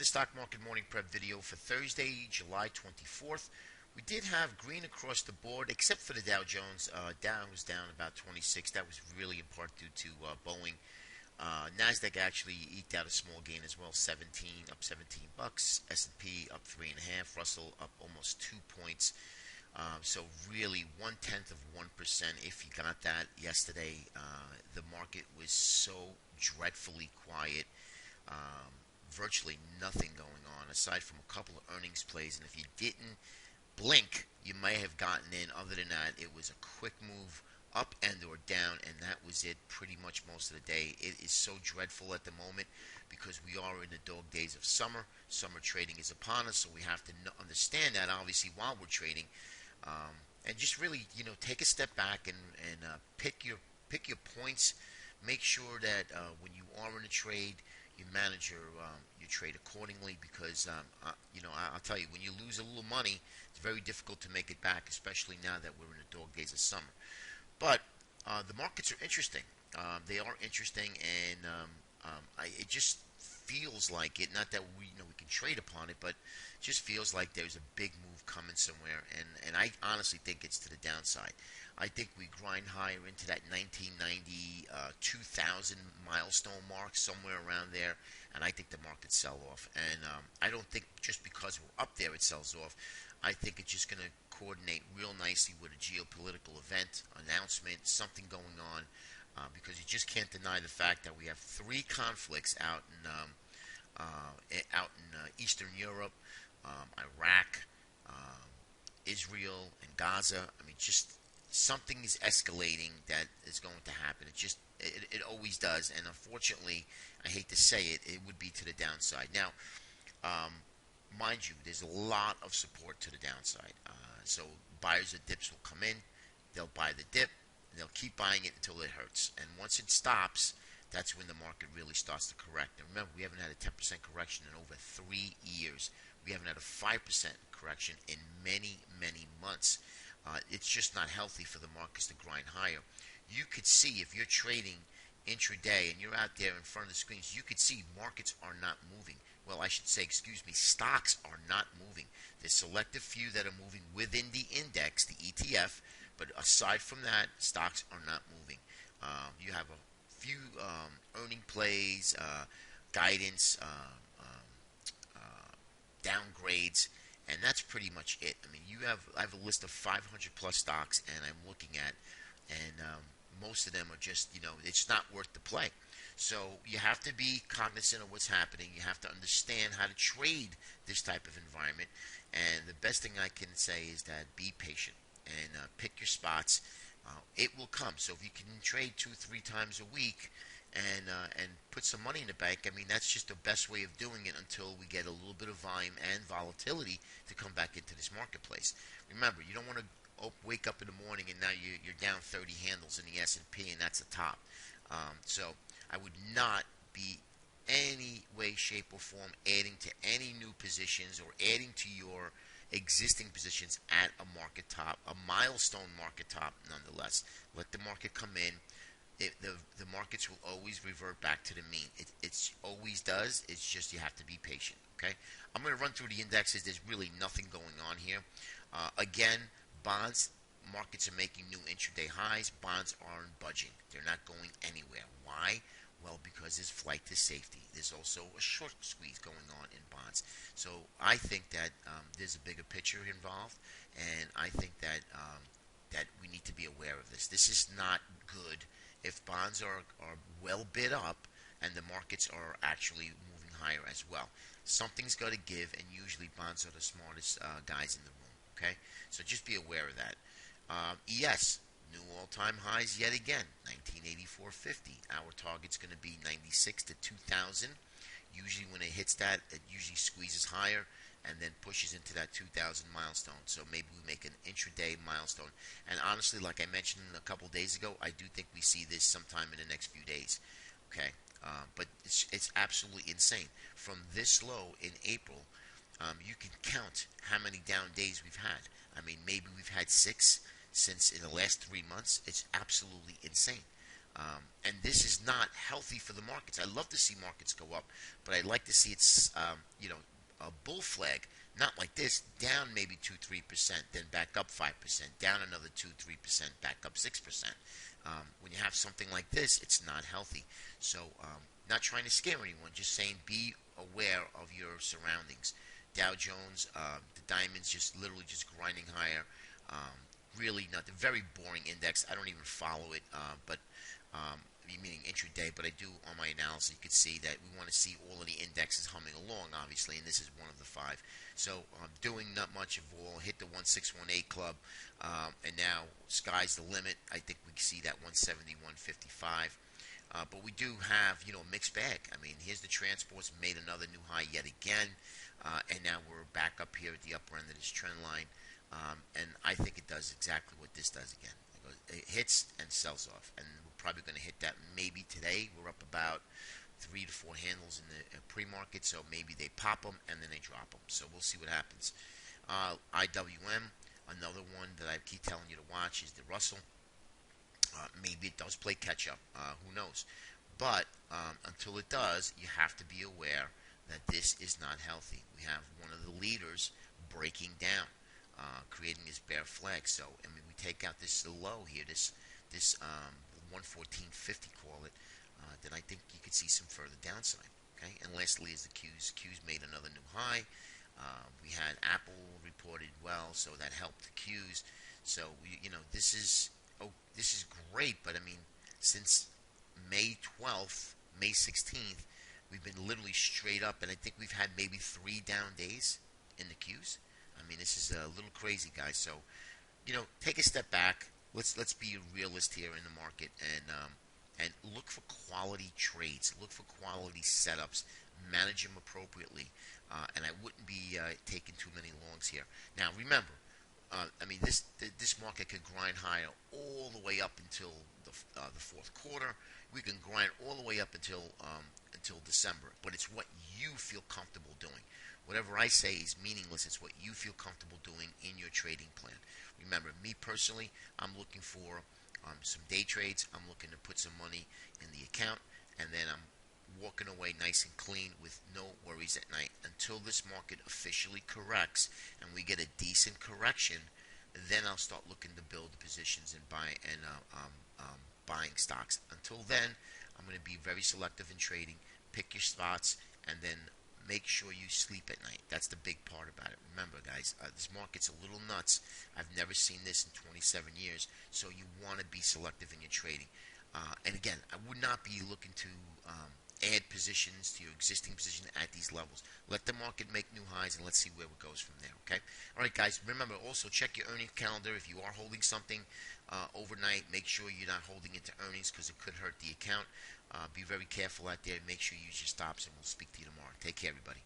the Stock Market Morning Prep video for Thursday, July 24th. We did have green across the board, except for the Dow Jones. Dow was down about 26. That was really in part due to Boeing. Nasdaq actually eked out a small gain as well, 17 up 17 bucks. S&P up 3.5. Russell up almost 2 points. So really 1/10 of 1%. If you got that yesterday, the market was so dreadfully quiet. Virtually nothing going on aside from a couple of earnings plays, and if you didn't blink, you may have gotten in. Other than that, it was a quick move up and or down, and that was it pretty much most of the day. It is so dreadful at the moment because we are in the dog days of summer. Summer trading is upon us, so we have to understand that obviously while we're trading, and just really take a step back and pick your points. Make sure that when you are in a trade, you manage your trade accordingly, because I'll tell you, when you lose a little money, it's very difficult to make it back, especially now that we're in the dog days of summer. But the markets are interesting. They are interesting, and it just feels like it. Not that we can trade upon it, but it just feels like there's a big move coming somewhere, and I honestly think it's to the downside. I think we grind higher into that 1990, 2000 milestone mark, somewhere around there, and I think the market sell off. And I don't think just because we're up there it sells off. I think it's just going to coordinate real nicely with a geopolitical event, announcement, something going on, because you just can't deny the fact that we have three conflicts out in Eastern Europe, Iraq, Israel, and Gaza. I mean, just something is escalating that is going to happen. It always does, and unfortunately, I hate to say it, it would be to the downside. Now, mind you, there's a lot of support to the downside. So buyers of dips will come in, they'll buy the dip, and they'll keep buying it until it hurts. And once it stops, that's when the market really starts to correct. And remember, we haven't had a 10% correction in over 3 years. We haven't had a 5% correction in many, many months. It's just not healthy for the markets to grind higher. You could see, if you're trading intraday and you're out there in front of the screens, you could see markets are not moving. Well, I should say, excuse me, stocks are not moving. There's selective few that are moving within the index, the ETF, but aside from that, stocks are not moving. You have a few earning plays, guidance, downgrades, and that's pretty much it. I mean, I have a list of 500 plus stocks, and I'm looking at, and most of them are just, it's not worth the play. So you have to be cognizant of what's happening. You have to understand how to trade this type of environment, and the best thing I can say is that be patient and pick your spots. It will come. So if you can trade 2-3 times a week and put some money in the bank, I mean, that's just the best way of doing it until we get a little bit of volume and volatility to come back into this marketplace. Remember, you don't want to wake up in the morning and now you're down 30 handles in the S&P, and that's a top. So I would not be any way, shape, or form adding to any new positions or adding to your existing positions at a market top, a milestone market top nonetheless. Let the market come in. The markets will always revert back to the mean. It always does. It's just you have to be patient. Okay? I'm going to run through the indexes. There's really nothing going on here. Again, bonds, markets are making new intraday highs. Bonds aren't budging. They're not going anywhere. Why? Well, because there's flight to safety. There's also a short squeeze going on in bonds. So I think that there's a bigger picture involved, and I think that that we need to be aware of this. This is not good if bonds are well bid up and the markets are actually moving higher as well. Something's got to give, and usually bonds are the smartest guys in the room. Okay, so just be aware of that. ES, new all-time highs yet again, 1984.50. Our target's going to be 96 to 2000. Usually when it hits that, it usually squeezes higher and then pushes into that 2000 milestone. So maybe we make an intraday milestone. And honestly, like I mentioned a couple days ago, I do think we see this sometime in the next few days. Okay, but it's absolutely insane. From this low in April, you can count how many down days we've had. I mean, maybe we've had 6 since in the last 3 months. It's absolutely insane. And this is not healthy for the markets. I love to see markets go up, but I'd like to see it's a bull flag, not like this, down maybe 2-3%, then back up 5%, down another 2-3%, back up 6%. When you have something like this, it's not healthy. So, not trying to scare anyone, just saying be aware of your surroundings. Dow Jones, the diamonds just literally just grinding higher. Really not a very boring index. I don't even follow it, but meaning intraday, but I do on my analysis. You could see that we want to see all of the indexes humming along, obviously, and this is one of the five. So doing not much of all. Hit the 1618 club, and now sky's the limit. I think we see that 170, 155. But we do have, a mixed bag. I mean, here's the transports made another new high yet again, and now we're back up here at the upper end of this trend line. And I think it does exactly what this does again. It hits and sells off, and we're probably going to hit that maybe today. We're up about 3 to 4 handles in the pre-market, so maybe they pop them and then they drop them. So we'll see what happens. IWM, another one that I keep telling you to watch is the Russell. Maybe it does play catch up. Who knows? But until it does, you have to be aware that this is not healthy. We have one of the leaders breaking down, creating this bear flag. So I mean, we take out this low here, this 114.50, call it. Then I think you could see some further downside. Okay. And lastly is the Qs. Qs made another new high. We had Apple reported well, so that helped the Qs. So this is great, but I mean, since May 12th, May 16th, we've been literally straight up, and I think we've had maybe 3 down days in the Qs. I mean, this is a little crazy, guys. So, take a step back. Let's be a realist here in the market, and look for quality trades. Look for quality setups. Manage them appropriately, and I wouldn't be taking too many longs here. Now, remember, I mean, this market could grind higher all the way up until the fourth quarter. We can grind all the way up until December. But it's what you feel comfortable doing. Whatever I say is meaningless. It's what you feel comfortable doing in your trading plan. Remember, me personally, I'm looking for some day trades. I'm looking to put some money in the account, and then I'm walking away nice and clean with no worries at night until this market officially corrects and we get a decent correction. Then I'll start looking to build positions and buying stocks. Until then, I'm going to be very selective in trading. Pick your spots, and then make sure you sleep at night. That's the big part about it. Remember, guys, this market's a little nuts. I've never seen this in 27 years, so you want to be selective in your trading. And again, I would not be looking to add positions to your existing position at these levels. Let the market make new highs, and let's see where it goes from there, okay? All right, guys, remember, also check your earnings calendar. If you are holding something overnight, make sure you're not holding into earnings because it could hurt the account. Be very careful out there. Make sure you use your stops, and we'll speak to you tomorrow. Take care, everybody.